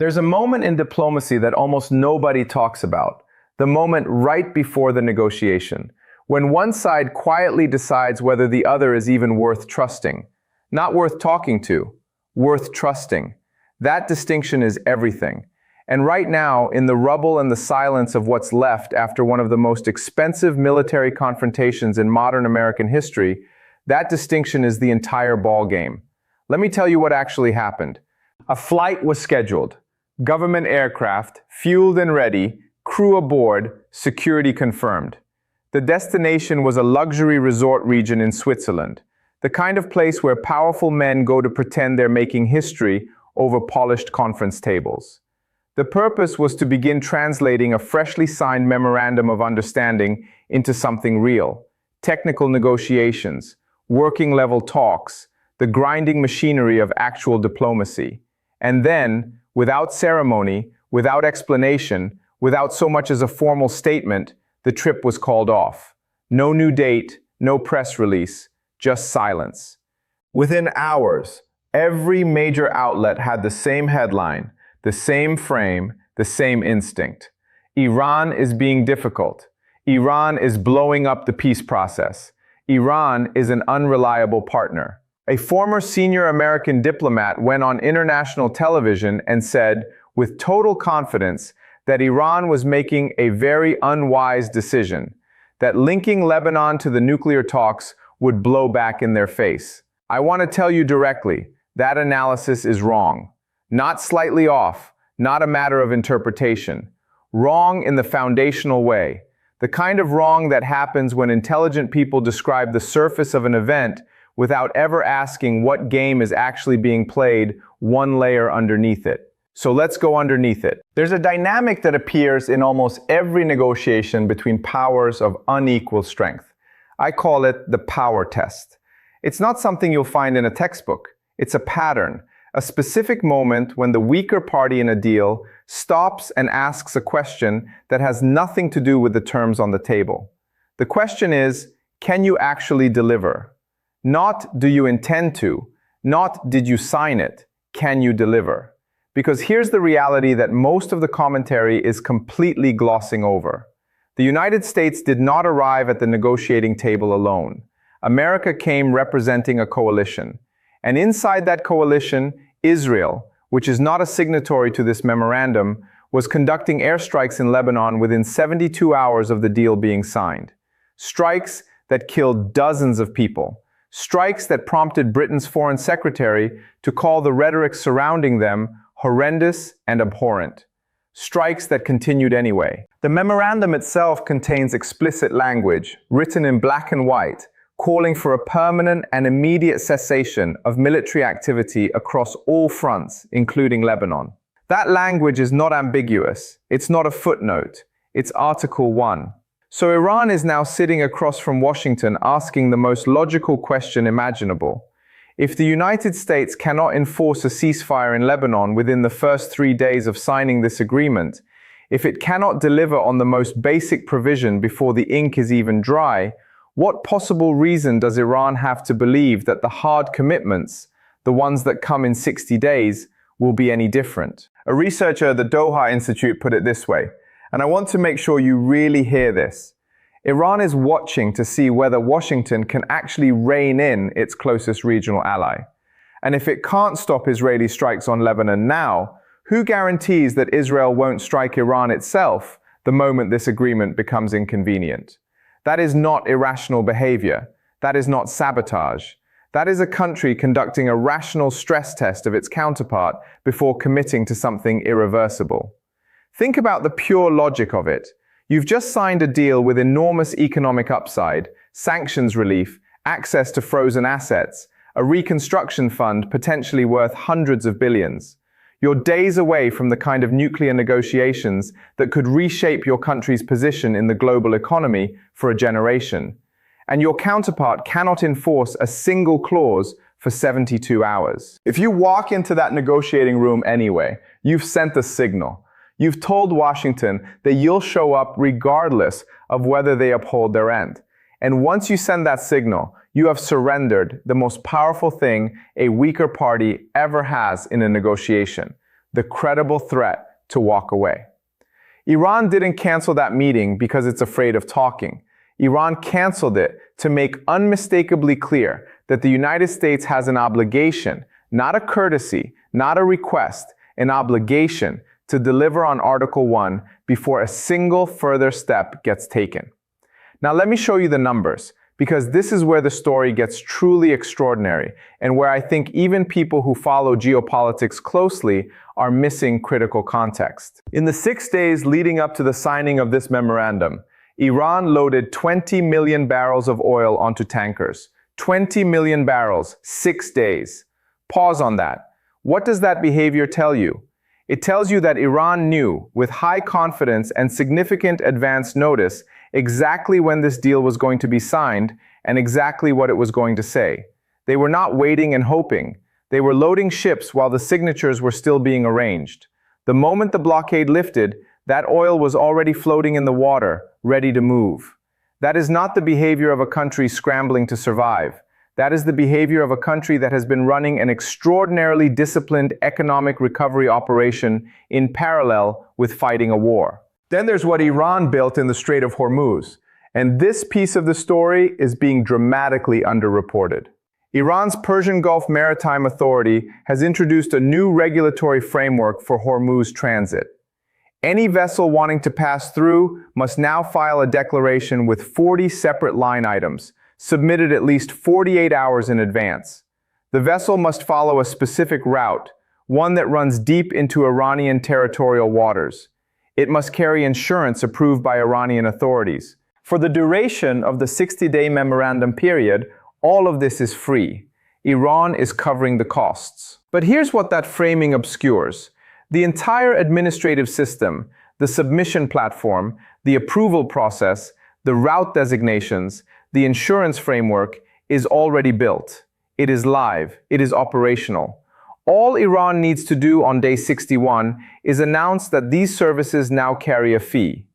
There's a moment in diplomacy that almost nobody talks about, the moment right before the negotiation, when one side quietly decides whether the other is even worth trusting. Not worth talking to, worth trusting. That distinction is everything. And right now, in the rubble and the silence of what's left after one of the most expensive military confrontations in modern American history, that distinction is the entire ball game. Let me tell you what actually happened. A flight was scheduled. Government aircraft, fueled and ready, crew aboard, security confirmed. The destination was a luxury resort region in Switzerland, the kind of place where powerful men go to pretend they're making history over polished conference tables. The purpose was to begin translating a freshly signed memorandum of understanding into something real. Technical negotiations, working-level talks, the grinding machinery of actual diplomacy. And then, without ceremony, without explanation, without so much as a formal statement, the trip was called off. No new date, no press release, just silence. Within hours, every major outlet had the same headline, the same frame, the same instinct. Iran is being difficult. Iran is blowing up the peace process. Iran is an unreliable partner. A former senior American diplomat went on international television and said, with total confidence, that Iran was making a very unwise decision, that linking Lebanon to the nuclear talks would blow back in their face. I want to tell you directly, that analysis is wrong. Not slightly off, not a matter of interpretation. Wrong in the foundational way. The kind of wrong that happens when intelligent people describe the surface of an event without ever asking what game is actually being played one layer underneath it. So let's go underneath it. There's a dynamic that appears in almost every negotiation between powers of unequal strength. I call it the power test. It's not something you'll find in a textbook. It's a pattern, a specific moment when the weaker party in a deal stops and asks a question that has nothing to do with the terms on the table. The question is, can you actually deliver? Not do you intend to, not did you sign it, can you deliver? Because here's the reality that most of the commentary is completely glossing over. The United States did not arrive at the negotiating table alone. America came representing a coalition. And inside that coalition, Israel, which is not a signatory to this memorandum, was conducting airstrikes in Lebanon within 72 hours of the deal being signed. Strikes that killed dozens of people. Strikes that prompted Britain's foreign secretary to call the rhetoric surrounding them horrendous and abhorrent. Strikes that continued anyway. The memorandum itself contains explicit language, written in black and white, calling for a permanent and immediate cessation of military activity across all fronts, including Lebanon. That language is not ambiguous. It's not a footnote. It's Article 1. So Iran is now sitting across from Washington asking the most logical question imaginable. If the United States cannot enforce a ceasefire in Lebanon within the first 3 days of signing this agreement, if it cannot deliver on the most basic provision before the ink is even dry, what possible reason does Iran have to believe that the hard commitments, the ones that come in 60 days, will be any different? A researcher at the Doha Institute put it this way, and I want to make sure you really hear this. Iran is watching to see whether Washington can actually rein in its closest regional ally. And if it can't stop Israeli strikes on Lebanon now, who guarantees that Israel won't strike Iran itself the moment this agreement becomes inconvenient? That is not irrational behavior. That is not sabotage. That is a country conducting a rational stress test of its counterpart before committing to something irreversible. Think about the pure logic of it. You've just signed a deal with enormous economic upside, sanctions relief, access to frozen assets, a reconstruction fund potentially worth hundreds of billions. You're days away from the kind of nuclear negotiations that could reshape your country's position in the global economy for a generation. And your counterpart cannot enforce a single clause for 72 hours. If you walk into that negotiating room anyway, you've sent a signal. You've told Washington that you'll show up regardless of whether they uphold their end. And once you send that signal, you have surrendered the most powerful thing a weaker party ever has in a negotiation, the credible threat to walk away. Iran didn't cancel that meeting because it's afraid of talking. Iran canceled it to make unmistakably clear that the United States has an obligation, not a courtesy, not a request, an obligation to deliver on Article 1 before a single further step gets taken. Now let me show you the numbers, because this is where the story gets truly extraordinary and where I think even people who follow geopolitics closely are missing critical context. In the 6 days leading up to the signing of this memorandum, Iran loaded 20 million barrels of oil onto tankers. 20 million barrels, 6 days. Pause on that. What does that behavior tell you? It tells you that Iran knew, with high confidence and significant advance notice, exactly when this deal was going to be signed and exactly what it was going to say. They were not waiting and hoping. They were loading ships while the signatures were still being arranged. The moment the blockade lifted, that oil was already floating in the water, ready to move. That is not the behavior of a country scrambling to survive. That is the behavior of a country that has been running an extraordinarily disciplined economic recovery operation in parallel with fighting a war. Then there's what Iran built in the Strait of Hormuz, and this piece of the story is being dramatically underreported. Iran's Persian Gulf Maritime Authority has introduced a new regulatory framework for Hormuz transit. Any vessel wanting to pass through must now file a declaration with 40 separate line items, submitted at least 48 hours in advance. The vessel must follow a specific route, one that runs deep into Iranian territorial waters. It must carry insurance approved by Iranian authorities. For the duration of the 60-day memorandum period, all of this is free. Iran is covering the costs. But here's what that framing obscures. The entire administrative system, the submission platform, the approval process, the route designations, the insurance framework is already built. It is live. It is operational. All Iran needs to do on day 61 is announce that these services now carry a fee.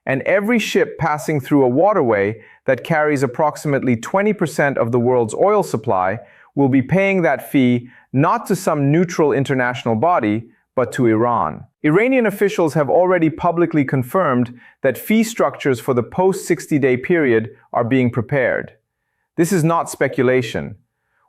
And every ship passing through a waterway that carries approximately 20% of the world's oil supply will be paying that fee not to some neutral international body, but to Iran. Iranian officials have already publicly confirmed that fee structures for the post-60-day period are being prepared. This is not speculation.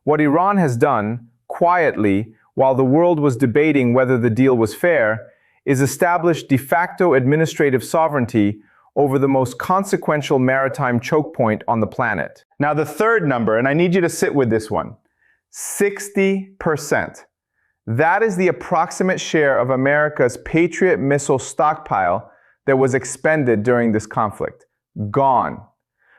What Iran has done, quietly, while the world was debating whether the deal was fair, is establish de facto administrative sovereignty over the most consequential maritime choke point on the planet. Now the third number, and I need you to sit with this one, 60%. That is the approximate share of America's Patriot missile stockpile that was expended during this conflict. Gone.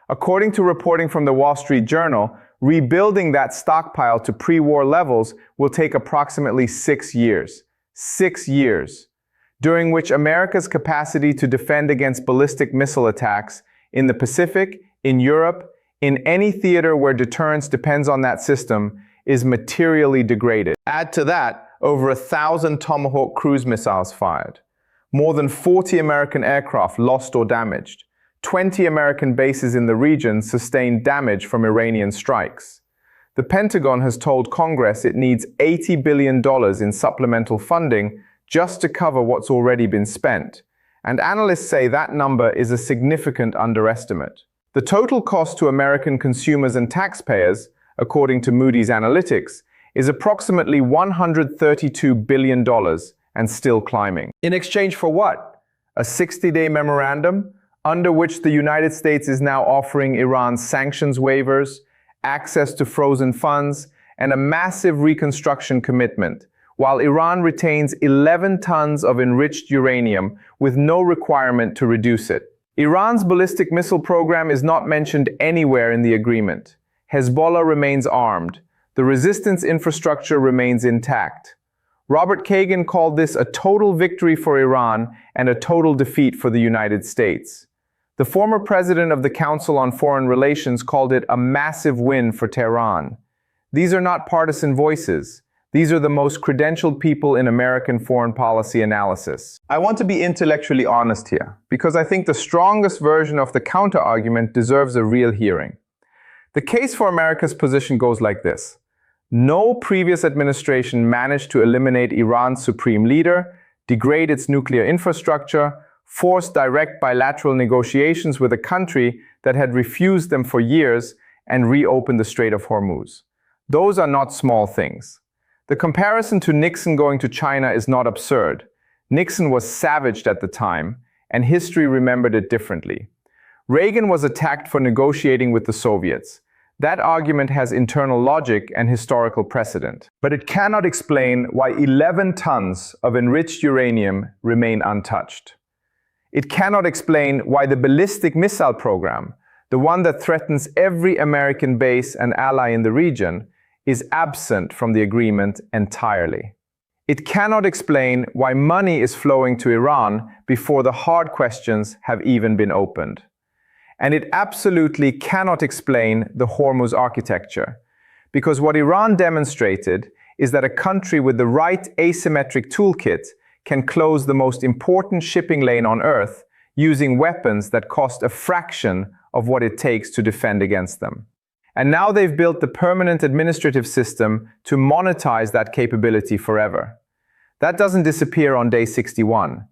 According to reporting from the Wall Street Journal, rebuilding that stockpile to pre-war levels will take approximately 6 years. 6 years. During which America's capacity to defend against ballistic missile attacks in the Pacific, in Europe, in any theater where deterrence depends on that system, is materially degraded. Add to that, over 1,000 Tomahawk cruise missiles fired, more than 40 American aircraft lost or damaged, 20 American bases in the region sustained damage from Iranian strikes. The Pentagon has told Congress it needs $80 billion in supplemental funding just to cover what's already been spent, and analysts say that number is a significant underestimate. The total cost to American consumers and taxpayers, according to Moody's Analytics, is approximately $132 billion and still climbing. In exchange for what? A 60-day memorandum under which the United States is now offering Iran sanctions waivers, access to frozen funds, and a massive reconstruction commitment, while Iran retains 11 tons of enriched uranium with no requirement to reduce it. Iran's ballistic missile program is not mentioned anywhere in the agreement. Hezbollah remains armed. The resistance infrastructure remains intact. Robert Kagan called this a total victory for Iran and a total defeat for the United States. The former president of the Council on Foreign Relations called it a massive win for Tehran. These are not partisan voices. These are the most credentialed people in American foreign policy analysis. I want to be intellectually honest here, because I think the strongest version of the counter-argument deserves a real hearing. The case for America's position goes like this. No previous administration managed to eliminate Iran's supreme leader, degrade its nuclear infrastructure, force direct bilateral negotiations with a country that had refused them for years, and reopen the Strait of Hormuz. Those are not small things. The comparison to Nixon going to China is not absurd. Nixon was savaged at the time, and history remembered it differently. Reagan was attacked for negotiating with the Soviets. That argument has internal logic and historical precedent. But it cannot explain why 11 tons of enriched uranium remain untouched. It cannot explain why the ballistic missile program, the one that threatens every American base and ally in the region, is absent from the agreement entirely. It cannot explain why money is flowing to Iran before the hard questions have even been opened. And it absolutely cannot explain the Hormuz architecture, because what Iran demonstrated is that a country with the right asymmetric toolkit can close the most important shipping lane on Earth using weapons that cost a fraction of what it takes to defend against them. And now they've built the permanent administrative system to monetize that capability forever. That doesn't disappear on day 61.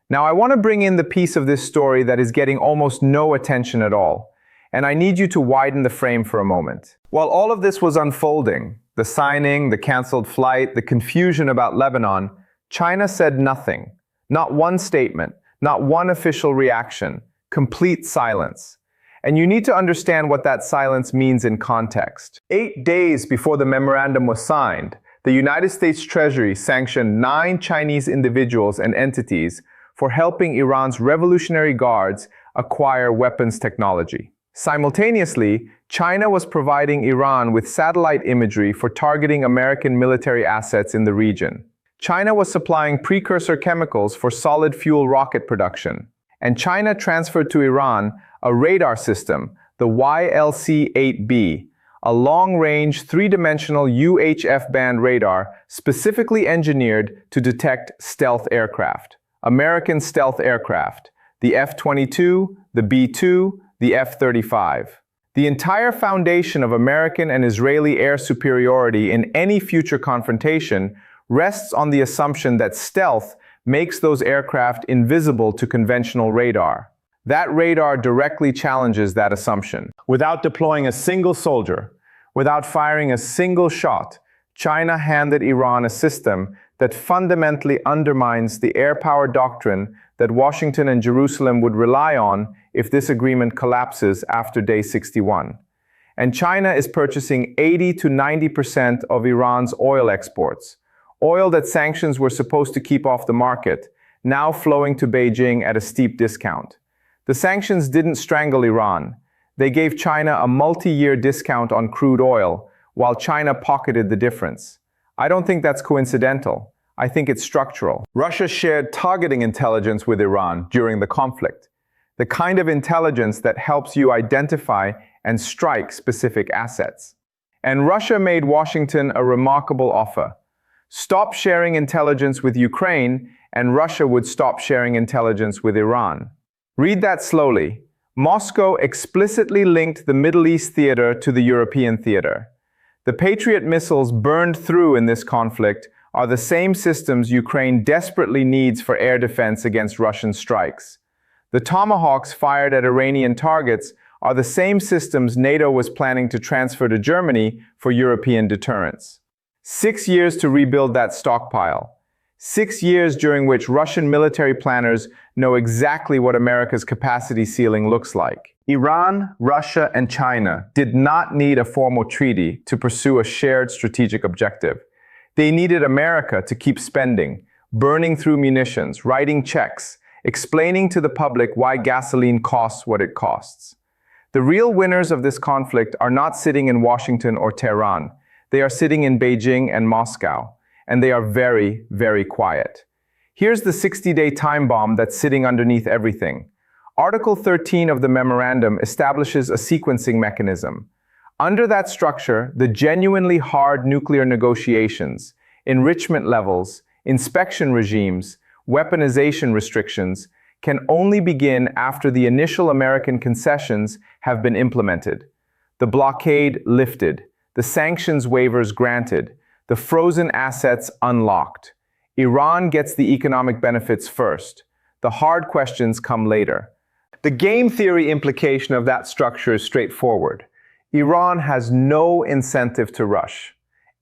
Now I want to bring in the piece of this story that is getting almost no attention at all, and I need you to widen the frame for a moment. While all of this was unfolding, the signing, the cancelled flight, the confusion about Lebanon, China said nothing. Not one statement, not one official reaction, complete silence. And you need to understand what that silence means in context. 8 days before the memorandum was signed, the United States Treasury sanctioned 9 Chinese individuals and entities for helping Iran's Revolutionary Guards acquire weapons technology. Simultaneously, China was providing Iran with satellite imagery for targeting American military assets in the region. China was supplying precursor chemicals for solid fuel rocket production. And China transferred to Iran a radar system, the YLC-8B, a long-range, three-dimensional UHF band radar specifically engineered to detect stealth aircraft. American stealth aircraft, the F-22, the B-2, the F-35. The entire foundation of American and Israeli air superiority in any future confrontation rests on the assumption that stealth makes those aircraft invisible to conventional radar. That radar directly challenges that assumption. Without deploying a single soldier, without firing a single shot, China handed Iran a system that fundamentally undermines the air power doctrine that Washington and Jerusalem would rely on if this agreement collapses after day 61. And China is purchasing 80 to 90% of Iran's oil exports, oil that sanctions were supposed to keep off the market, now flowing to Beijing at a steep discount. The sanctions didn't strangle Iran. They gave China a multi-year discount on crude oil, while China pocketed the difference. I don't think that's coincidental. I think it's structural. Russia shared targeting intelligence with Iran during the conflict, the kind of intelligence that helps you identify and strike specific assets. And Russia made Washington a remarkable offer. Stop sharing intelligence with Ukraine, and Russia would stop sharing intelligence with Iran. Read that slowly. Moscow explicitly linked the Middle East theater to the European theater. The Patriot missiles burned through in this conflict are the same systems Ukraine desperately needs for air defense against Russian strikes. The Tomahawks fired at Iranian targets are the same systems NATO was planning to transfer to Germany for European deterrence. 6 years to rebuild that stockpile. 6 years during which Russian military planners know exactly what America's capacity ceiling looks like. Iran, Russia, and China did not need a formal treaty to pursue a shared strategic objective. They needed America to keep spending, burning through munitions, writing checks, explaining to the public why gasoline costs what it costs. The real winners of this conflict are not sitting in Washington or Tehran. They are sitting in Beijing and Moscow, and they are very, very quiet. Here's the 60-day time bomb that's sitting underneath everything. Article 13 of the memorandum establishes a sequencing mechanism. Under that structure, the genuinely hard nuclear negotiations, enrichment levels, inspection regimes, weaponization restrictions can only begin after the initial American concessions have been implemented. The blockade lifted, the sanctions waivers granted, the frozen assets unlocked. Iran gets the economic benefits first. The hard questions come later. The game theory implication of that structure is straightforward. Iran has no incentive to rush.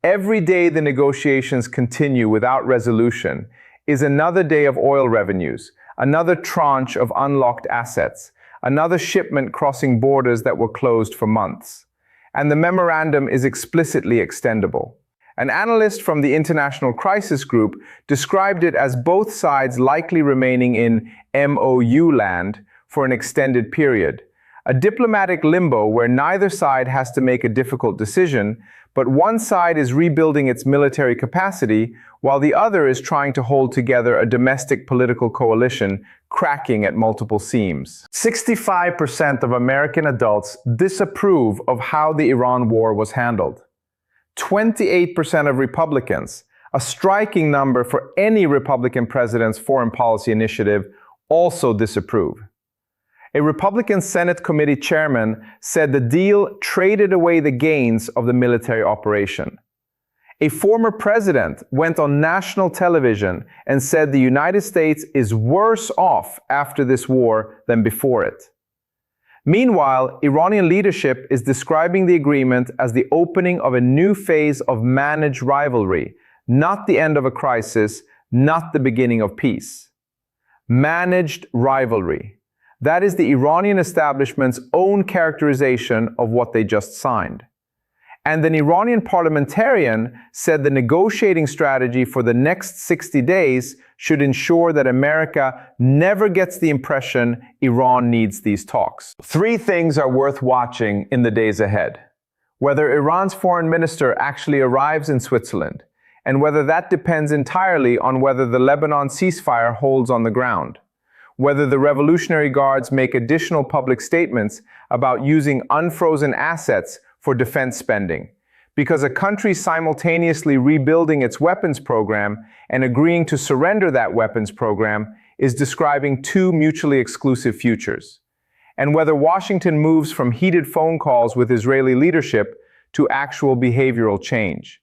Every day the negotiations continue without resolution is another day of oil revenues, another tranche of unlocked assets, another shipment crossing borders that were closed for months. And the memorandum is explicitly extendable. An analyst from the International Crisis Group described it as both sides likely remaining in MOU land for an extended period, a diplomatic limbo where neither side has to make a difficult decision, but one side is rebuilding its military capacity while the other is trying to hold together a domestic political coalition cracking at multiple seams. 65% of American adults disapprove of how the Iran war was handled. 28% of Republicans, a striking number for any Republican president's foreign policy initiative, also disapprove. A Republican Senate committee chairman said the deal traded away the gains of the military operation. A former president went on national television and said the United States is worse off after this war than before it. Meanwhile, Iranian leadership is describing the agreement as the opening of a new phase of managed rivalry, not the end of a crisis, not the beginning of peace. Managed rivalry. That is the Iranian establishment's own characterization of what they just signed. And an Iranian parliamentarian said the negotiating strategy for the next 60 days should ensure that America never gets the impression Iran needs these talks. 3 things are worth watching in the days ahead. Whether Iran's foreign minister actually arrives in Switzerland, and whether that depends entirely on whether the Lebanon ceasefire holds on the ground. Whether the Revolutionary Guards make additional public statements about using unfrozen assets for defense spending, because a country simultaneously rebuilding its weapons program and agreeing to surrender that weapons program is describing 2 mutually exclusive futures. And whether Washington moves from heated phone calls with Israeli leadership to actual behavioral change,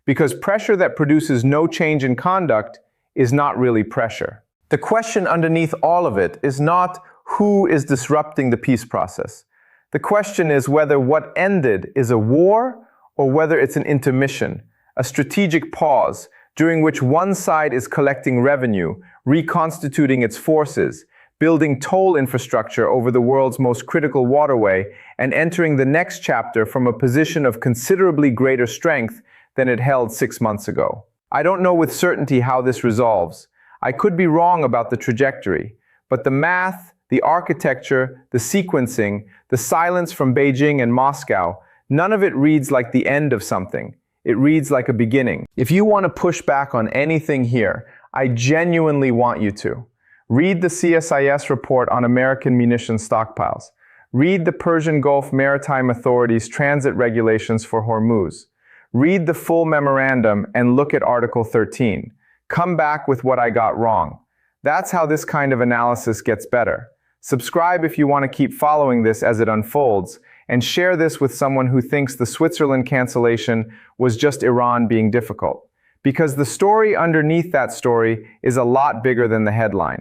because pressure that produces no change in conduct is not really pressure. The question underneath all of it is not who is disrupting the peace process. The question is whether what ended is a war or whether it's an intermission, a strategic pause during which one side is collecting revenue, reconstituting its forces, building toll infrastructure over the world's most critical waterway, and entering the next chapter from a position of considerably greater strength than it held 6 months ago. I don't know with certainty how this resolves. I could be wrong about the trajectory, but the math, the architecture, the sequencing, the silence from Beijing and Moscow, none of it reads like the end of something. It reads like a beginning. If you want to push back on anything here, I genuinely want you to. Read the CSIS report on American munitions stockpiles. Read the Persian Gulf Maritime Authority's transit regulations for Hormuz. Read the full memorandum and look at Article 13. Come back with what I got wrong. That's how this kind of analysis gets better. Subscribe if you want to keep following this as it unfolds, and share this with someone who thinks the Switzerland cancellation was just Iran being difficult. Because the story underneath that story is a lot bigger than the headline.